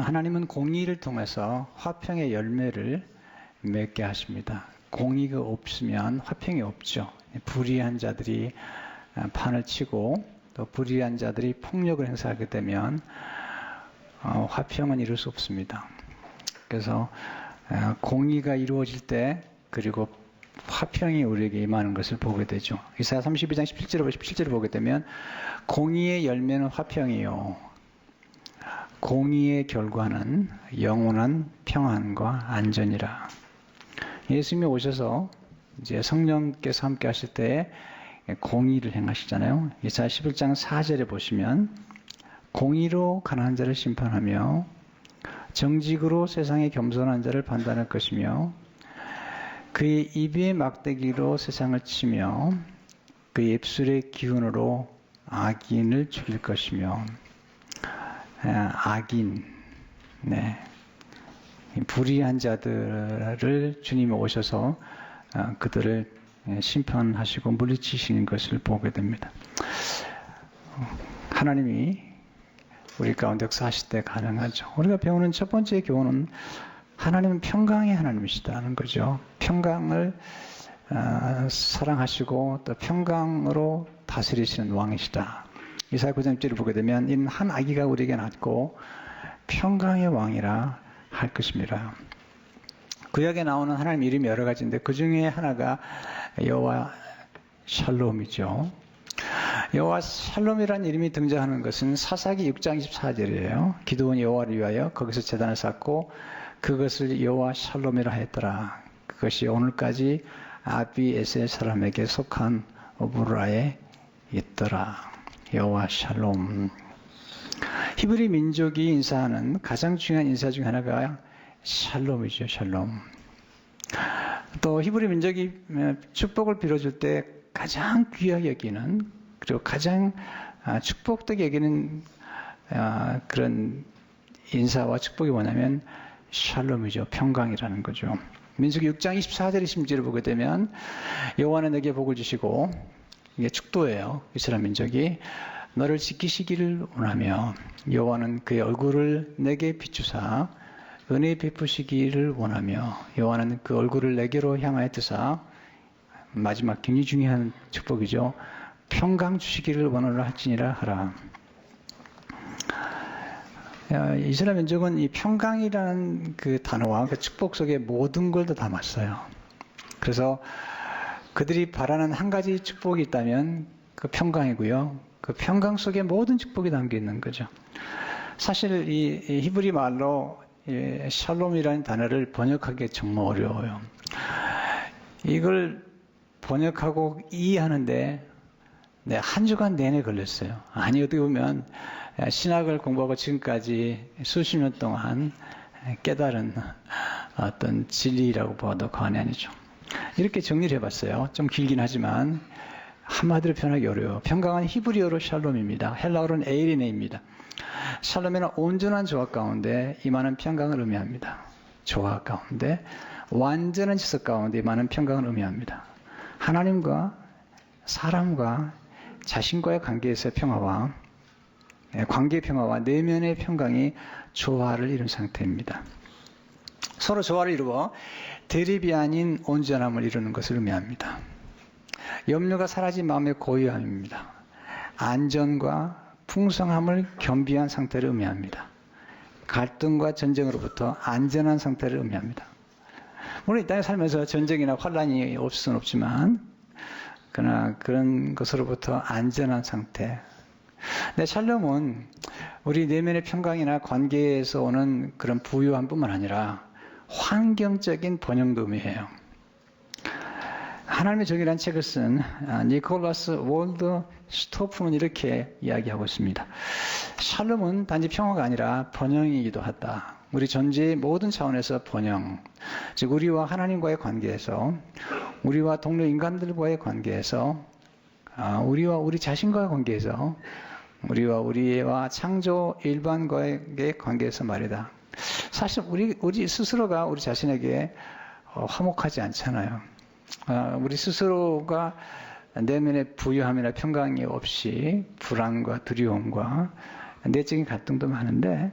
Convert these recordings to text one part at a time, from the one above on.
하나님은 공의를 통해서 화평의 열매를 맺게 하십니다. 공의가 없으면 화평이 없죠. 불의한 자들이 판을 치고 또 불의한 자들이 폭력을 행사하게 되면 화평은 이룰 수 없습니다. 그래서 공의가 이루어질 때 그리고 화평이 우리에게 임하는 것을 보게 되죠. 이사야 32장 17절을 보게 되면 공의의 열매는 화평이요 공의의 결과는 영원한 평안과 안전이라. 예수님이 오셔서 이제 성령께서 함께 하실 때 공의를 행하시잖아요. 이사야 11장 4절에 보시면 공의로 가난한 자를 심판하며 정직으로 세상의 겸손한 자를 판단할 것이며 그의 입의 막대기로 세상을 치며 그의 입술의 기운으로 악인을 죽일 것이며 악인, 불의한 자들을 주님이 오셔서 그들을 심판하시고 물리치시는 것을 보게 됩니다. 하나님이 우리 가운데 역사하실 때 가능하죠. 우리가 배우는 첫 번째 교훈은 하나님은 평강의 하나님이시다는 거죠. 평강을 사랑하시고 또 평강으로 다스리시는 왕이시다. 이사야 9장 1절을 보게 되면 이는 한 아기가 우리에게 낳고 평강의 왕이라 할 것입니다. 구약에 나오는 하나님 이름이 여러 가지인데 그 중에 하나가 여호와 샬롬이죠. 여호와 샬롬이라는 이름이 등장하는 것은 사사기 6장 24절이에요. 기드온이 여호와를 위하여 거기서 제단을 쌓고 그것을 여호와 샬롬이라 했더라. 그것이 오늘까지 아비에셀 사람에게 속한 오브라에 있더라. 여호와 샬롬. 히브리 민족이 인사하는 가장 중요한 인사 중 하나가 샬롬이죠. 샬롬. 또 히브리 민족이 축복을 빌어줄 때 가장 귀하게 여기는 그리고 가장 축복되게 여기는 그런 인사와 축복이 뭐냐면 샬롬이죠. 평강이라는 거죠. 민수기 6장 24절의 심지를 보게 되면 여호와는 내게 복을 주시고 이게 축도예요. 이스라엘 민족이 너를 지키시기를 원하며 여호와는 그의 얼굴을 내게 비추사 은혜 베푸시기를 원하며 여호와는 그 얼굴을 내게로 향하여 뜨사 마지막 굉장히 중요한 축복이죠. 평강 주시기를 원하노라 할지니라 하라. 이스라엘 민족은 이 평강이라는 그 단어와 그 축복 속에 모든 걸 다 담았어요. 그래서 그들이 바라는 한 가지 축복이 있다면 그 평강이고요. 그 평강 속에 모든 축복이 담겨 있는 거죠. 사실 이 히브리 말로 샬롬이라는 단어를 번역하기 정말 어려워요. 이걸 번역하고 이해하는데 한 주간 내내 걸렸어요. 아니 어떻게 보면 신학을 공부하고 지금까지 수십 년 동안 깨달은 어떤 진리라고 봐도 과언이 아니죠. 이렇게 정리를 해봤어요. 좀 길긴 하지만 한마디로 표현하기 어려워요. 평강은 히브리어로 샬롬입니다. 헬라어로는 에이리네입니다. 샬롬에는 온전한 조화 가운데 임하는 평강을 의미합니다. 조화 가운데 완전한 질서 가운데 임하는 평강을 의미합니다. 하나님과 사람과 자신과의 관계에서의 평화와 관계의 평화와 내면의 평강이 조화를 이룬 상태입니다. 서로 조화를 이루어 대립이 아닌 온전함을 이루는 것을 의미합니다. 염려가 사라진 마음의 고요함입니다. 안전과 풍성함을 겸비한 상태를 의미합니다. 갈등과 전쟁으로부터 안전한 상태를 의미합니다. 물론 이 땅에 살면서 전쟁이나 환란이 없을 수는 없지만 그러나 그런 것으로부터 안전한 상태. 근데 샬롬은 우리 내면의 평강이나 관계에서 오는 그런 부유함뿐만 아니라 환경적인 번영도 의미해요. 하나님의 정의라는 책을 쓴 니콜라스 월드 스토프는 이렇게 이야기하고 있습니다. 샬롬은 단지 평화가 아니라 번영이기도 하다. 우리 존재의 모든 차원에서 번영, 즉 우리와 하나님과의 관계에서, 우리와 동료 인간들과의 관계에서, 우리와 우리 자신과의 관계에서, 우리와 창조 일반과의 관계에서 말이다. 사실 우리 스스로가 우리 자신에게 화목하지 않잖아요. 우리 스스로가 내면의 부유함이나 평강이 없이 불안과 두려움과 내적인 갈등도 많은데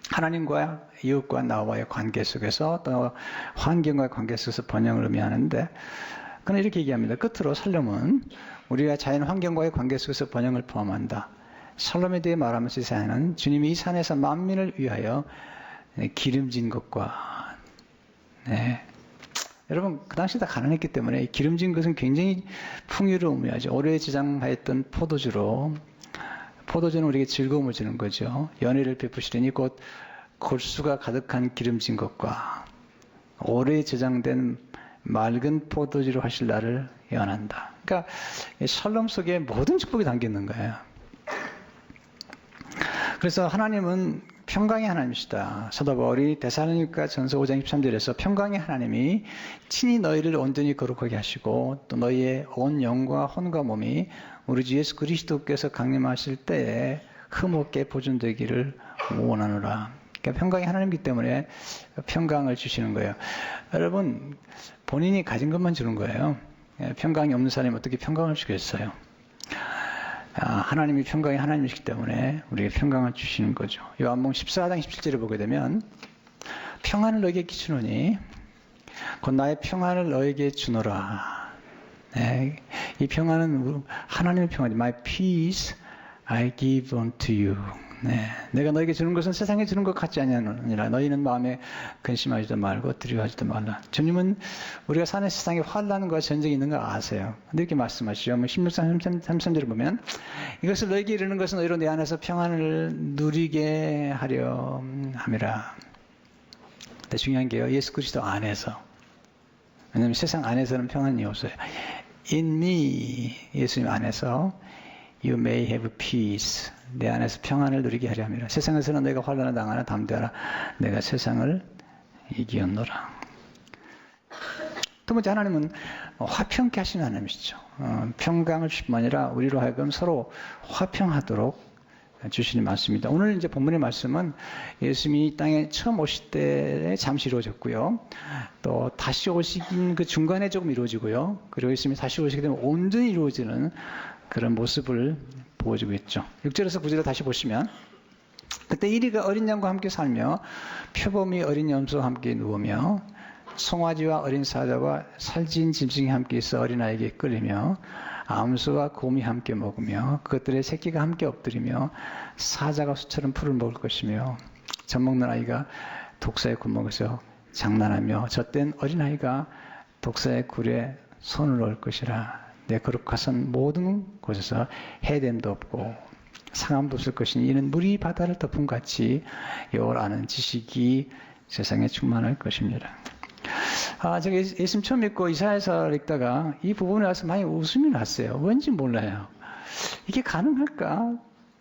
하나님과 이웃과 나와의 관계 속에서 또 환경과의 관계 속에서 번영을 의미하는데, 그는 이렇게 얘기합니다. 끝으로 살롬은 우리가 자연 환경과의 관계 속에서 번영을 포함한다. 살롬에 대해 말하면서 이사야는 주님이 이 산에서 만민을 위하여 기름진 것과, 네. 여러분 그 당시 다 가난했기 때문에 기름진 것은 굉장히 풍요를 의미하죠. 오래 저장하였던 포도주는 우리에게 즐거움을 주는 거죠. 연회를 베푸시려니 곧 골수가 가득한 기름진 것과 오래 저장된 맑은 포도주로 하실 날을 예언한다. 그러니까 샬롬 속에 모든 축복이 담겨 있는 거예요. 그래서 하나님은 평강의 하나님이시다. 사도 바울이 데살로니가 전서 5장 13절에서 평강의 하나님이 친히 너희를 온전히 거룩하게 하시고 또 너희의 온 영과 혼과 몸이 우리 주 예수 그리스도께서 강림하실 때에 흠없게 보존되기를 원하노라. 그러니까 평강의 하나님이기 때문에 평강을 주시는 거예요. 여러분 본인이 가진 것만 주는 거예요. 평강이 없는 사람이 어떻게 평강을 주겠어요? 하나님이 평강의 하나님이시기 때문에 우리에게 평강을 주시는 거죠. 요한복음 14장 17절을 보게 되면 평안을 너에게 주노니 곧 나의 평안을 너에게 주노라. 네, 이 평안은 하나님의 평안이죠. My peace I give unto you. 네, 내가 너에게 주는 것은 세상에 주는 것 같지 아니하느니라. 너희는 마음에 근심하지도 말고 두려워하지도 말라. 주님은 우리가 사는 세상에 환난과 전쟁이 있는 거 아세요. 근데 이렇게 말씀하시죠. 16장 33절을 보면 이것을 너에게 이르는 것은 너희로 내 안에서 평안을 누리게 하려 함이라. 근데 중요한 게요. 예수 그리스도 안에서. 왜냐하면 세상 안에서는 평안이 없어요. In me, 예수님 안에서 You may have peace. 내 안에서 평안을 누리게 하려 함이라. 세상에서는 내가 환난을 당하나 담대하라. 내가 세상을 이기었노라. 두 번째, 하나님은 화평케 하시는 하나님이시죠. 평강을 주실 뿐 아니라 우리로 하여금 서로 화평하도록 주시는 말씀입니다. 오늘 이제 본문의 말씀은 예수님이 이 땅에 처음 오실 때 잠시 이루어졌고요. 또 다시 오시긴 그 중간에 조금 이루어지고요. 그리고 예수님이 다시 오시게 되면 온전히 이루어지는 그런 모습을 보여주고 있죠. 6절에서 9절을 다시 보시면 그때 이리가 어린 양과 함께 살며 표범이 어린 염소와 함께 누우며 송아지와 어린 사자와 살진 짐승이 함께 있어 어린아이에게 끌리며 암수와 곰이 함께 먹으며 그것들의 새끼가 함께 엎드리며 사자가 수처럼 풀을 먹을 것이며 젖 먹는 아이가 독사의 굴먹에서 장난하며 젖된 어린아이가 독사의 굴에 손을 넣을 것이라. 내 거룩하선 모든 곳에서 해됨도 없고 상함도 없을 것이니 이는 물이 바다를 덮은 같이 여호와를 아는 지식이 세상에 충만할 것입니다. 제가 예수님 처음 믿고 이사야서를 읽다가 이 부분에 와서 많이 웃음이 났어요. 왠지 몰라요. 이게 가능할까?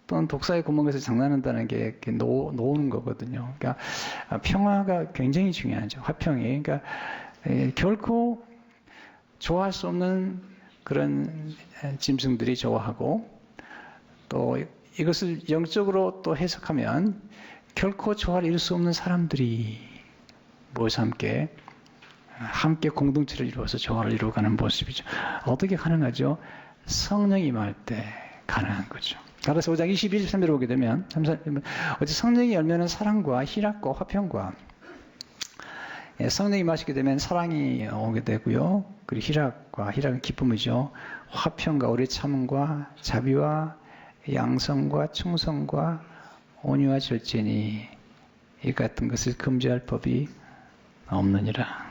또는 독사의 구멍에서 장난한다는 게 이렇게 놓는 거거든요. 그러니까 평화가 굉장히 중요하죠. 화평이. 그러니까 결코 좋아할 수 없는 그런 짐승들이 좋아하고 또 이것을 영적으로 또 해석하면 결코 조화를 이룰 수 없는 사람들이 모여서 함께 공동체를 이루어서 조화를 이루어가는 모습이죠. 어떻게 가능하죠? 성령이 임할 때 가능한 거죠. 그래서 5장 22, 23절을 보게 되면 어제 성령이 열면은 사랑과 희락과 화평과 성령이 임하시게 되면 사랑이 오게 되고요. 그리고 희락은 기쁨이죠. 화평과 오래 참음과 자비와 양성과 충성과 온유와 절제니 이 같은 것을 금지할 법이 없느니라.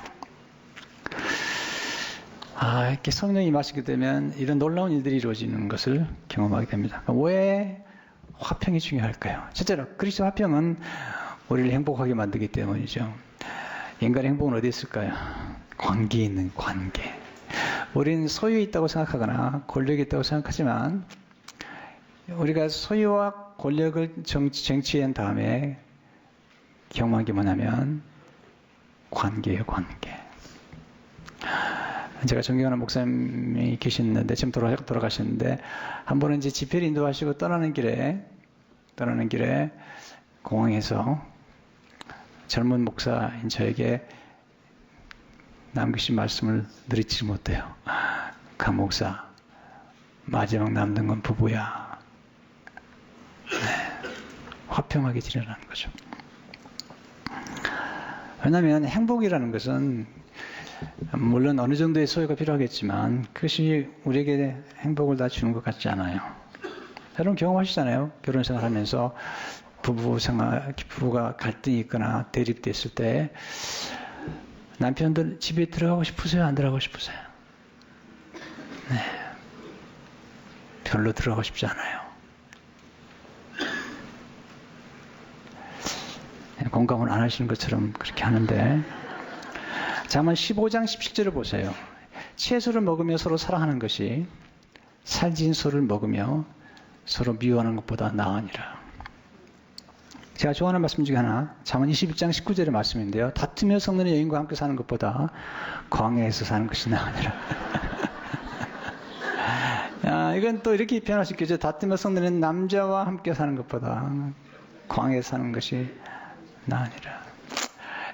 이렇게 성령이 임하시게 되면 이런 놀라운 일들이 이루어지는 것을 경험하게 됩니다. 왜 화평이 중요할까요? 실제로 그리스도 화평은 우리를 행복하게 만들기 때문이죠. 인간의 행복은 어디 있을까요? 관계에 있는 관계. 우리는 소유에 있다고 생각하거나 권력이 있다고 생각하지만 우리가 소유와 권력을 쟁취한 다음에 경험한 게 뭐냐면 관계예요, 관계. 제가 존경하는 목사님이 계시는데 지금 돌아가셨는데 한 번은 이제 집회를 인도하시고 떠나는 길에 공항에서 젊은 목사인 저에게 남기신 말씀을 느리지 못해요. 강 목사, 마지막 남는 건 부부야. 네. 화평하게 지내라는 거죠. 왜냐하면 행복이라는 것은 물론 어느 정도의 소유가 필요하겠지만 그것이 우리에게 행복을 다 주는 것 같지 않아요. 여러분 경험하시잖아요. 결혼 생활하면서 부부가 갈등이 있거나 대립됐을 때 남편들 집에 들어가고 싶으세요? 안 들어가고 싶으세요? 네. 별로 들어가고 싶지 않아요. 공감을 안 하시는 것처럼 그렇게 하는데 잠언 15장 17절을 보세요. 채소를 먹으며 서로 사랑하는 것이 살진 소를 먹으며 서로 미워하는 것보다 나으니라. 제가 좋아하는 말씀 중에 하나 잠언 21장 19절의 말씀인데요. 다투며 성내는 여인과 함께 사는 것보다 광야에서 사는 것이 나으니라. 이건 또 이렇게 표현할 수 있겠죠. 다투며 성내는 남자와 함께 사는 것보다 광야에서 사는 것이 나으니라.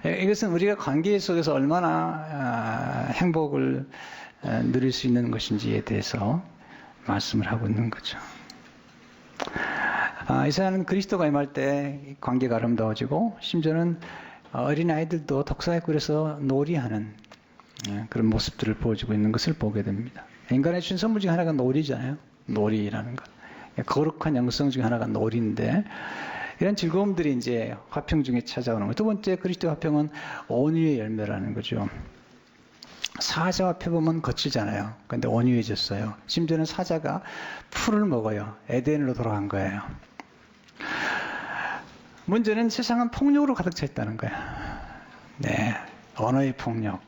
이것은 우리가 관계 속에서 얼마나 행복을 누릴 수 있는 것인지에 대해서 말씀을 하고 있는 거죠. 이사야는 그리스도가 임할 때 관계가 아름다워지고 심지어는 어린아이들도 독사에 꿀에서 놀이하는 그런 모습들을 보여주고 있는 것을 보게 됩니다. 인간의 주신 선물 중에 하나가 놀이잖아요. 놀이라는 것. 거룩한 영성 중에 하나가 놀이인데 이런 즐거움들이 이제 화평 중에 찾아오는 거예요. 두 번째 그리스도의 화평은 온유의 열매라는 거죠. 사자와 표범은 거칠잖아요. 그런데 온유해졌어요. 심지어는 사자가 풀을 먹어요. 에덴으로 돌아간 거예요. 문제는 세상은 폭력으로 가득 차 있다는 거야. 네, 언어의 폭력.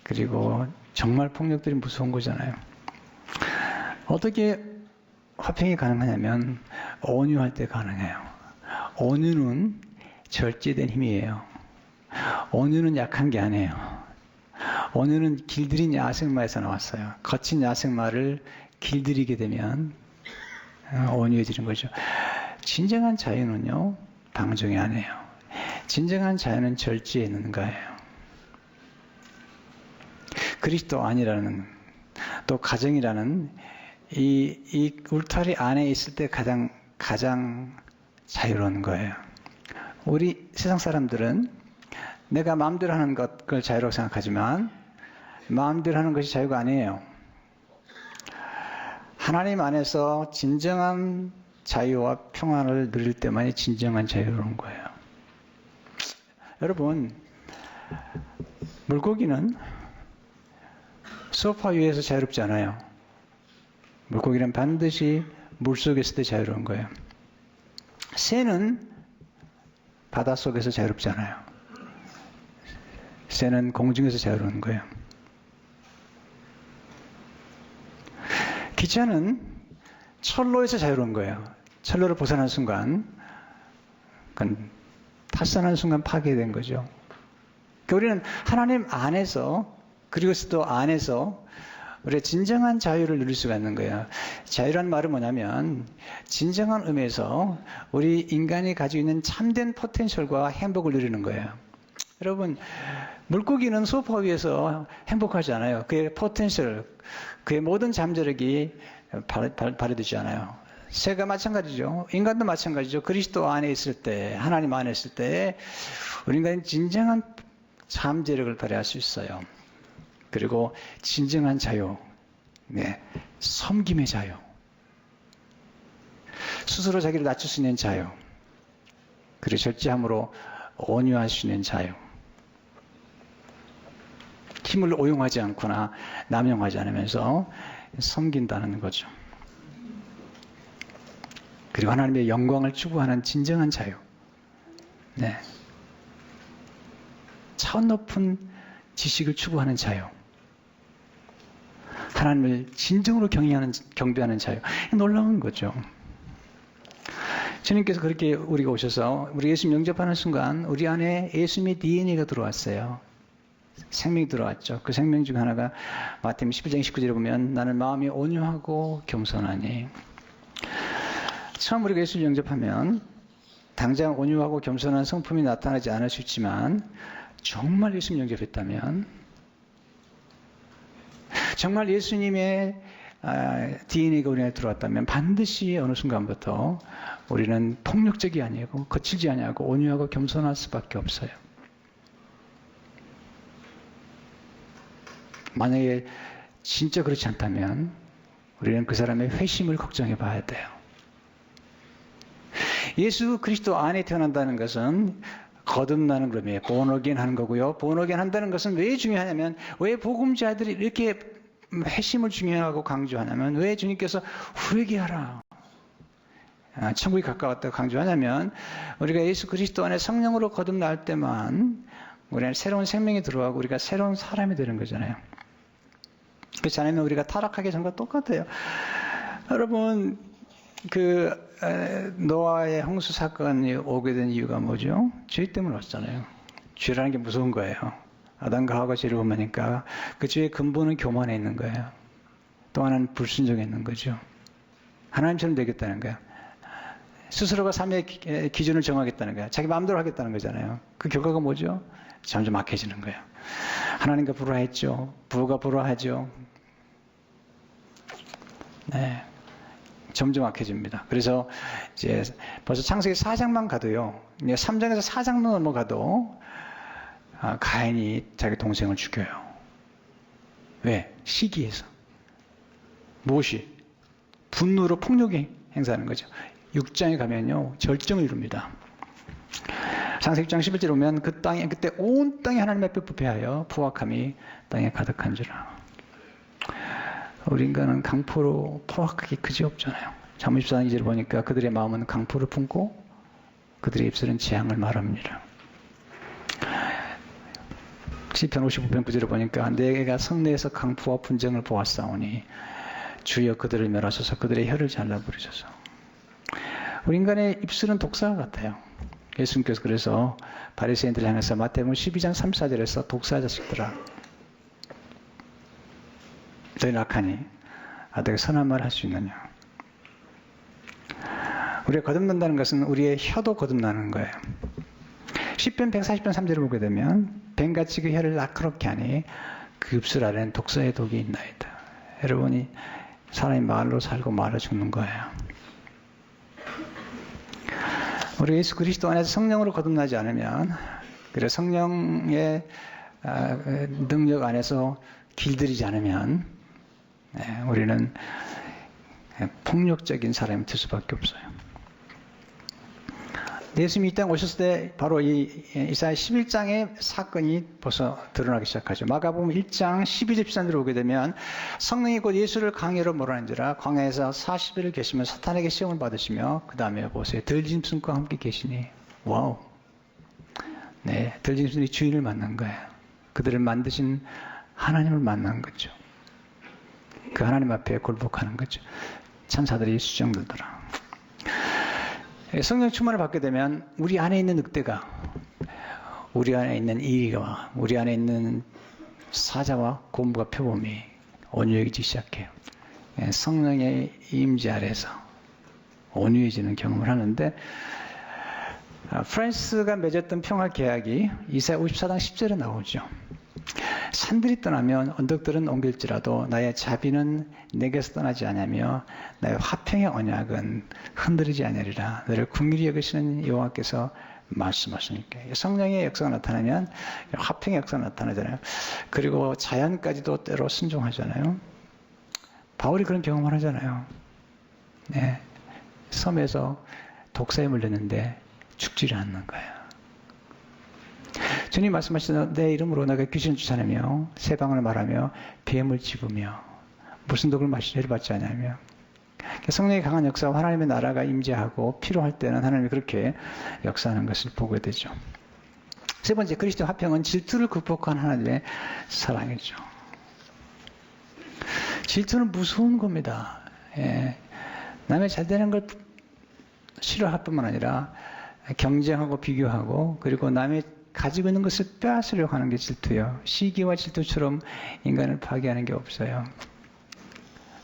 그리고 정말 폭력들이 무서운 거잖아요. 어떻게 화평이 가능하냐면 온유할 때 가능해요. 온유는 절제된 힘이에요. 온유는 약한 게 아니에요. 온유는 길들인 야생마에서 나왔어요. 거친 야생마를 길들이게 되면 온유해지는 거죠. 진정한 자유는요, 방종이 아니에요. 진정한 자유는 절제에 있는 거예요. 그리스도 안이라는, 또 가정이라는 이 울타리 안에 있을 때 가장 자유로운 거예요. 우리 세상 사람들은 내가 마음대로 하는 것을 자유라고 생각하지만 마음대로 하는 것이 자유가 아니에요. 하나님 안에서 진정한 자유와 평안을 누릴 때만이 진정한 자유로운 거예요. 여러분, 물고기는 소파 위에서 자유롭지 않아요. 물고기는 반드시 물속에 있을 때 자유로운 거예요. 새는 바닷속에서 자유롭지 않아요. 새는 공중에서 자유로운 거예요. 기차는 철로에서 자유로운 거예요. 철로를 벗어난 순간, 탈선하는 순간 파괴된 거죠. 그러니까 우리는 하나님 안에서, 그리고 또 안에서 우리의 진정한 자유를 누릴 수가 있는 거예요. 자유란 말은 뭐냐면 진정한 의미에서 우리 인간이 가지고 있는 참된 포텐셜과 행복을 누리는 거예요. 여러분, 물고기는 소파 위에서 행복하지 않아요. 그의 포텐셜, 그의 모든 잠재력이 발휘되지 않아요. 새가 마찬가지죠. 인간도 마찬가지죠. 그리스도 안에 있을 때, 하나님 안에 있을 때 우리 인간은 진정한 잠재력을 발휘할 수 있어요. 그리고 진정한 자유, 네, 섬김의 자유, 스스로 자기를 낮출 수 있는 자유, 그리고 절제함으로 온유할 수 있는 자유, 힘을 오용하지 않거나 남용하지 않으면서 섬긴다는 거죠. 그리고 하나님의 영광을 추구하는 진정한 자유, 네, 차원 높은 지식을 추구하는 자유, 하나님을 진정으로 경배하는 자유. 놀라운 거죠. 주님께서 그렇게 우리가 오셔서 우리 예수님 영접하는 순간 우리 안에 예수님의 DNA가 들어왔어요. 생명이 들어왔죠. 그 생명 중 하나가 마태복음 11장 19절에 보면 나는 마음이 온유하고 겸손하니. 처음 우리가 예수를 영접하면 당장 온유하고 겸손한 성품이 나타나지 않을 수 있지만 정말 예수님 영접했다면, 정말 예수님의 DNA가 우리 안에 들어왔다면 반드시 어느 순간부터 우리는 폭력적이 아니고 거칠지 아니하고 온유하고 겸손할 수밖에 없어요. 만약에 진짜 그렇지 않다면 우리는 그 사람의 회심을 걱정해 봐야 돼요. 예수 그리스도 안에 태어난다는 것은 거듭나는 그룹이에요. 본어게인 하는 거고요. 본어게인 한다는 것은 왜 중요하냐면, 왜 복음자들이 이렇게 회심을 중요하고 강조하냐면, 왜 주님께서 회개하라, 천국이 가까웠다고 강조하냐면, 우리가 예수 그리스도 안에 성령으로 거듭날 때만 우리는 새로운 생명이 들어가고 우리가 새로운 사람이 되는 거잖아요. 그렇지 않으면 우리가 타락하기 전과 똑같아요. 여러분, 노아의 홍수 사건이 오게 된 이유가 뭐죠? 죄 때문에 왔잖아요. 죄라는 게 무서운 거예요. 아담과 하와가 죄를 범하니까 그 죄의 근본은 교만에 있는 거예요. 또 하나는 불순종에 있는 거죠. 하나님처럼 되겠다는 거예요. 스스로가 삶의 기준을 정하겠다는 거예요. 자기 마음대로 하겠다는 거잖아요. 그 결과가 뭐죠? 점점 악해지는 거예요. 하나님과 불화했죠. 부부가 불화하죠. 네. 점점 악해집니다. 그래서 이제 벌써 창세기 4장만 가도요, 3장에서 4장만 넘어가도 가인이 자기 동생을 죽여요. 왜? 시기에서. 무엇이? 분노로 폭력이 행사하는 거죠. 6장에 가면요, 절정을 이룹니다. 창세기 6장 11절에 오면 그 땅에, 그때 온 땅이 하나님 앞에 부패하여 포악함이 땅에 가득한 줄아. 우리 인간은 강포로 포악하기 그지없잖아요. 잠언 14장 2절을 보니까 그들의 마음은 강포를 품고 그들의 입술은 재앙을 말합니다. 시편 55편 9절을 보니까 내가 성내에서 강포와 분쟁을 보았사오니 주여 그들을 멸하소서, 그들의 혀를 잘라버리소서. 우리 인간의 입술은 독사 같아요. 예수님께서 그래서 바리새인들을 향해서 마태복음 12장 34절에서 독사 자식들아, 너희는 악하니 아들에게 선한 말을 할 수 있느냐. 우리가 거듭난다는 것은 우리의 혀도 거듭나는 거예요. 시편 140편 3절을 보게 되면 뱀같이 그 혀를 날카롭게 하니 그 입술 아래는 독사의 독이 있나이다. 여러분이 사람이 말로 살고 말로 죽는 거예요. 우리 예수 그리스도 안에서 성령으로 거듭나지 않으면, 그래 성령의 능력 안에서 길들이지 않으면 우리는 폭력적인 사람이 될 수밖에 없어요. 예수님이 이 땅에 오셨을 때 바로 이 이사야 11장의 사건이 벌써 드러나기 시작하죠. 마가복음 1장 12절 13절을 보게 되면 성령이 곧 예수를 광야로 몰아낸지라 광야에서 40일을 계시며 사탄에게 시험을 받으시며 그 다음에 보세요. 들짐승과 함께 계시니, 와우. 네, 들짐승이 주인을 만난 거예요. 그들을 만드신 하나님을 만난 거죠. 그 하나님 앞에 굴복하는 거죠. 천사들이 수정들더라. 성령 충만을 받게 되면 우리 안에 있는 늑대가, 우리 안에 있는 이의와 우리 안에 있는 사자와 곰과 표범이 온유해지기 시작해요. 성령의 임재 아래서 온유해지는 경험을 하는데, 프랑스가 맺었던 평화 계약이 이사야 54장 10절에 나오죠. 산들이 떠나면 언덕들은 옮길지라도 나의 자비는 내게서 떠나지 않으며 나의 화평의 언약은 흔들리지 않으리라. 너를 긍휼히 여기시는 여호와께서 말씀하시니까. 성령의 역사가 나타나면 화평의 역사가 나타나잖아요. 그리고 자연까지도 때로 순종하잖아요. 바울이 그런 경험을 하잖아요. 네. 섬에서 독사에 물렸는데 죽지를 않는 거예요. 주님 말씀하시는 내 이름으로 내가 귀신을 쫓아내며 새 방언을 말하며 뱀을 집으며 무슨 독을 마시지를 받지 않냐며. 성령의 강한 역사와 하나님의 나라가 임재하고 필요할 때는 하나님이 그렇게 역사하는 것을 보게 되죠. 세 번째, 그리스도 화평은 질투를 극복한 하나님의 사랑이죠. 질투는 무서운 겁니다. 예. 남의 잘 되는 걸 싫어할 뿐만 아니라 경쟁하고 비교하고, 그리고 남의 가지고 있는 것을 빼앗으려고 하는 게 질투예요. 시기와 질투처럼 인간을 파괴하는 게 없어요.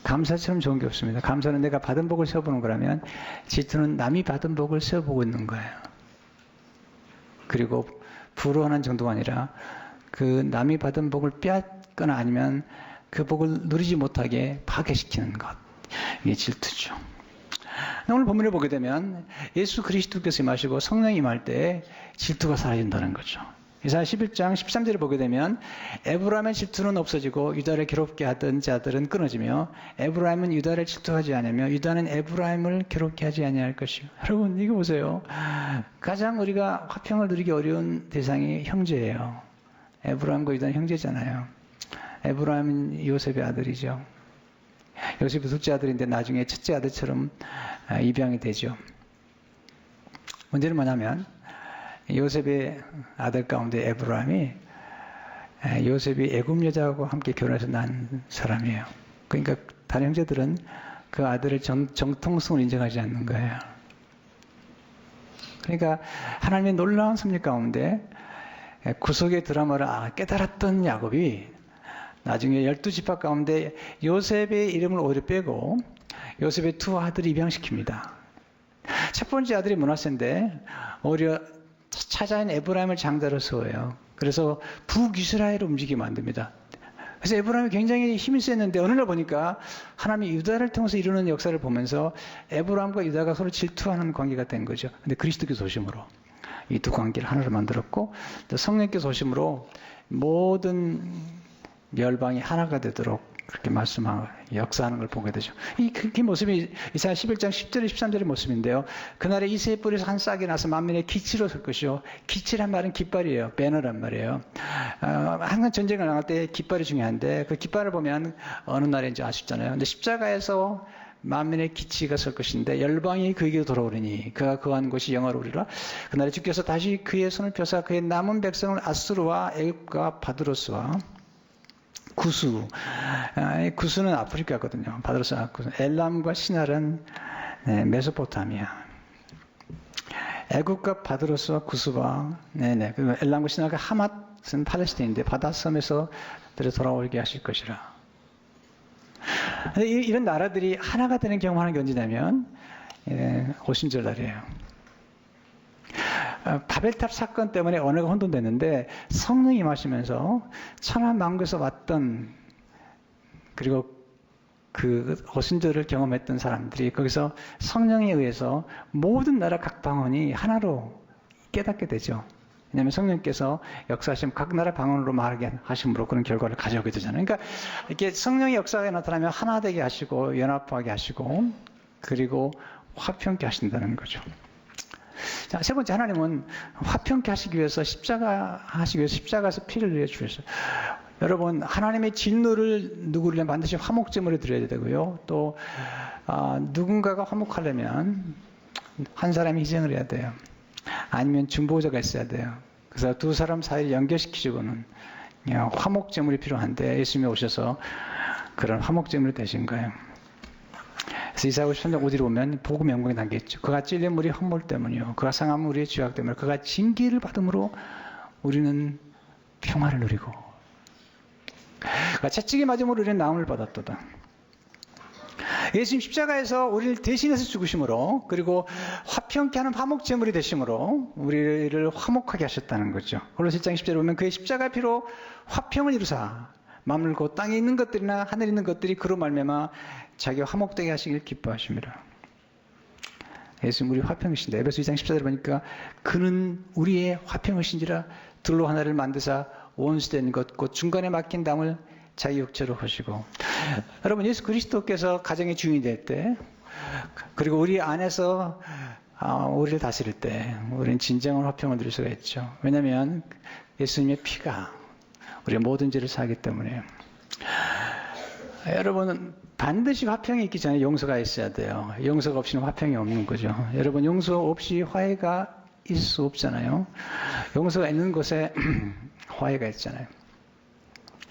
감사처럼 좋은 게 없습니다. 감사는 내가 받은 복을 세워보는 거라면, 질투는 남이 받은 복을 세워보고 있는 거예요. 그리고 부러워하는 정도가 아니라 그 남이 받은 복을 빼앗거나 아니면 그 복을 누리지 못하게 파괴시키는 것, 이게 질투죠. 오늘 본문을 보게 되면 예수 그리스도께서 임하시고 성령이 임할 때 질투가 사라진다는 거죠. 이사야 11장 13절을 보게 되면 에브라임의 질투는 없어지고 유다를 괴롭게 하던 자들은 끊어지며 에브라임은 유다를 질투하지 않으며 유다는 에브라임을 괴롭게 하지 아니할 것이요. 여러분 이거 보세요. 가장 우리가 화평을 누리기 어려운 대상이 형제예요. 에브라임과 유다는 형제잖아요. 에브라임은 요셉의 아들이죠. 요셉이 둘째 아들인데 나중에 첫째 아들처럼 입양이 되죠. 문제는 뭐냐면 요셉의 아들 가운데 에브라임이 요셉이 애굽 여자하고 함께 결혼해서 난 사람이에요. 그러니까 다른 형제들은 그 아들의 정통성을 인정하지 않는 거예요. 그러니까 하나님의 놀라운 섭리 가운데 구속의 드라마를 깨달았던 야곱이 나중에 12지파 가운데 요셉의 이름을 오히려 빼고 요셉의 두 아들을 입양시킵니다. 첫 번째 아들이 므낫세인데 오히려 차자인 에브라임을 장자로 세워요. 그래서 북이스라엘을 움직이게 만듭니다. 그래서 에브라임이 굉장히 힘이 셌는데 어느 날 보니까 하나님이 유다를 통해서 이루는 역사를 보면서 에브라임과 유다가 서로 질투하는 관계가 된 거죠. 근데 그리스도께서 오심으로 이 두 관계를 하나로 만들었고 또 성령께서 오심으로 모든 멸방이 하나가 되도록 그렇게 말씀하고 역사하는 걸 보게 되죠. 이 모습이 이사야 11장 10절 13절의 모습인데요. 그날에 이새의 뿔에서 한 싹이 나서 만민의 기치로 설 것이요. 기치란 말은 깃발이에요. 배너란 말이에요. 항상 전쟁을 나갈 때 깃발이 중요한데 그 깃발을 보면 어느 날인지 아쉽잖아요. 근데 십자가에서 만민의 기치가 설 것인데 열방이 그에게로 돌아오리니 그가 거한 곳이 영화로우리라. 그날에 주께서 다시 그의 손을 펴사 그의 남은 백성을 아수르와 애굽과 바드로스와 구수. 구수는 아프리카거든요. 바드로스와 구수. 엘람과 시날은 메소포타미아. 애굽과 바드로스와 구수와 엘람과 시날과 하맛은 팔레스타인인데 바다섬에서 돌아오게 하실 것이라. 이런 나라들이 하나가 되는 경험하는 게 언제냐면 오순절 날이에요. 바벨탑 사건 때문에 언어가 혼돈됐는데 성령이 임하시면서 천하 만국에서 왔던 그리고 그 오순절을 경험했던 사람들이 거기서 성령에 의해서 모든 나라 각 방언이 하나로 깨닫게 되죠. 왜냐하면 성령께서 역사하시면 각 나라 방언으로 말하게 하심으로 그런 결과를 가져오게 되잖아요. 그러니까 이렇게 성령의 역사가 나타나면 하나 되게 하시고 연합하게 하시고 그리고 화평케 하신다는 거죠. 자, 세 번째, 하나님은 화평케 하시기 위해서 십자가에서 피를 흘려 주셨어요. 여러분, 하나님의 진노를 누구를 반드시 화목제물에 드려야 되고요. 또 누군가가 화목하려면 한 사람이 희생을 해야 돼요. 아니면 중보자가 있어야 돼요. 그래서 두 사람 사이를 연결시키려고는 화목제물이 필요한데 예수님이 오셔서 그런 화목제물이 되신 거예요. 그래서 이사야 53장 5절에 보면 복음의 영광이 담겨있죠. 그가 찔린 물이 헛물 때문이요. 그가 상한 우리의 죄악 때문에 그가 징계를 받음으로 우리는 평화를 누리고 그가 채찍에 맞음으로 우리는 나음을 받았도다. 예수님 십자가에서 우리를 대신해서 죽으심으로 그리고 화평케 하는 화목제물이 되심으로 우리를 화목하게 하셨다는 거죠. 골로새 1장 10절에 보면 그의 십자가 피로 화평을 이루사 만물 곧 땅에 있는 것들이나 하늘에 있는 것들이 그로 말미암아 자기가 화목되게 하시길 기뻐하십니다. 예수님 우리 화평이신데 에베소 2장 14절에 보니까 그는 우리의 화평이신지라 둘로 하나를 만드사 원수된 것 곧 중간에 막힌 담을 자기 육체로 하시고 여러분 예수 그리스도께서 가정의 주인이 될 때 그리고 우리 안에서 우리를 다스릴 때 우리는 진정한 화평을 누릴 수가 있죠. 왜냐하면 예수님의 피가 우리의 모든 죄를 사하기 때문에 여러분 반드시 화평이 있기 전에 용서가 있어야 돼요. 용서가 없이는 화평이 없는 거죠. 여러분 용서 없이 화해가 있을 수 없잖아요. 용서가 있는 곳에 화해가 있잖아요.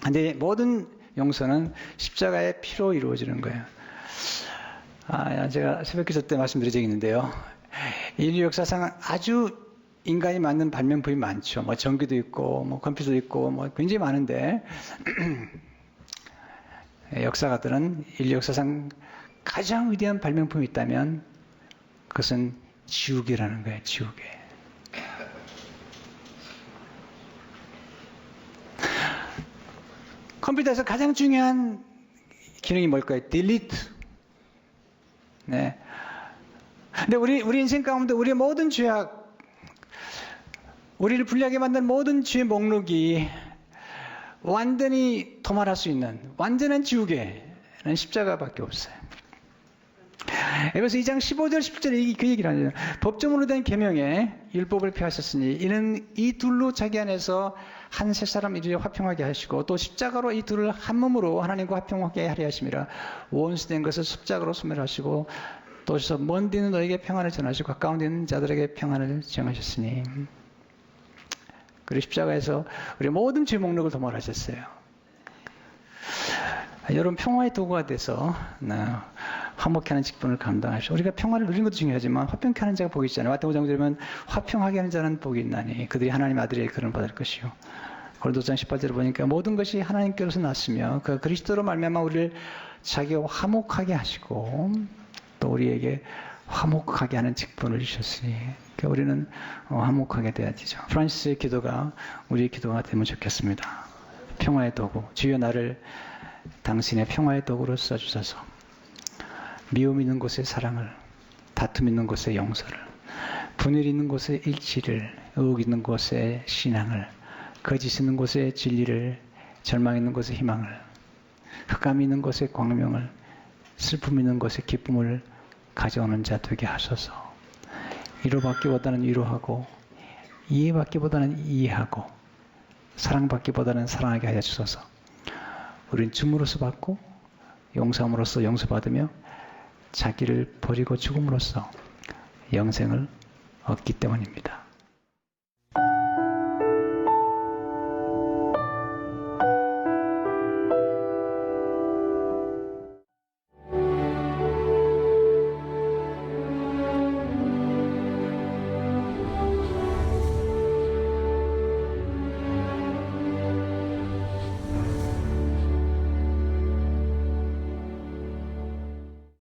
근데 모든 용서는 십자가의 피로 이루어지는 거예요. 제가 새벽기도 때 말씀드린 적이 있는데요. 인류 역사상 아주 인간이 만든 발명품이 많죠. 뭐 전기도 있고, 뭐 컴퓨터도 있고, 뭐 굉장히 많은데 역사가들은 인류 역사상 가장 위대한 발명품이 있다면 그것은 지우개라는 거예요. 지우개. 컴퓨터에서 가장 중요한 기능이 뭘까요? delete. 네. 근데 우리 인생 가운데 우리의 모든 죄악, 우리를 불리하게 만든 모든 죄의 목록이 완전히 도말할 수 있는 완전한 지우개는 십자가밖에 없어요. 에베소 2장 15절 17절에 그 얘기를 하죠. 법정으로 된 계명에 율법을 폐하셨으니 이는 이 둘로 자기 안에서 한 세 사람 이르게 화평하게 하시고 또 십자가로 이 둘을 한 몸으로 하나님과 화평하게 하려 하심이라. 원수된 것을 십자가로 소멸하시고 또 오셔서 먼 데는 너에게 평안을 전하시고 가까운 데는 자들에게 평안을 정하셨으니. 그리고 십자가에서 우리 모든 죄 목록을 도말하셨어요. 여러분 평화의 도구가 돼서 화목케 하는 직분을 감당하시오. 우리가 평화를 누리는 것도 중요하지만 화평케 하는 자가 복이 있잖아요. 마태복음 5장 9절에 화평하게 하는 자는 복이 있나니 그들이 하나님 아들의 일컬음을 받을 것이요. 고린도서 18절에 보니까 모든 것이 하나님께로서 났으며 그 그리스도로 말미암아 우리를 자기와 화목하게 하시고 또 우리에게 화목하게 하는 직분을 주셨으니 우리는 화목하게 돼야 되죠. 프란시스의 기도가 우리의 기도가 되면 좋겠습니다. 평화의 도구, 주여 나를 당신의 평화의 도구로 써주셔서 미움 있는 곳에 사랑을, 다툼 있는 곳에 용서를, 분열 있는 곳에 일치를, 의혹 있는 곳에 신앙을, 거짓 있는 곳에 진리를, 절망 있는 곳에 희망을, 흑암 있는 곳에 광명을, 슬픔 있는 곳에 기쁨을 가져오는 자 되게 하소서. 위로받기보다는 위로하고 이해받기보다는 이해하고 사랑받기보다는 사랑하게 하여 주소서. 우린 줌으로써 받고 용서함으로써 용서받으며 자기를 버리고 죽음으로써 영생을 얻기 때문입니다.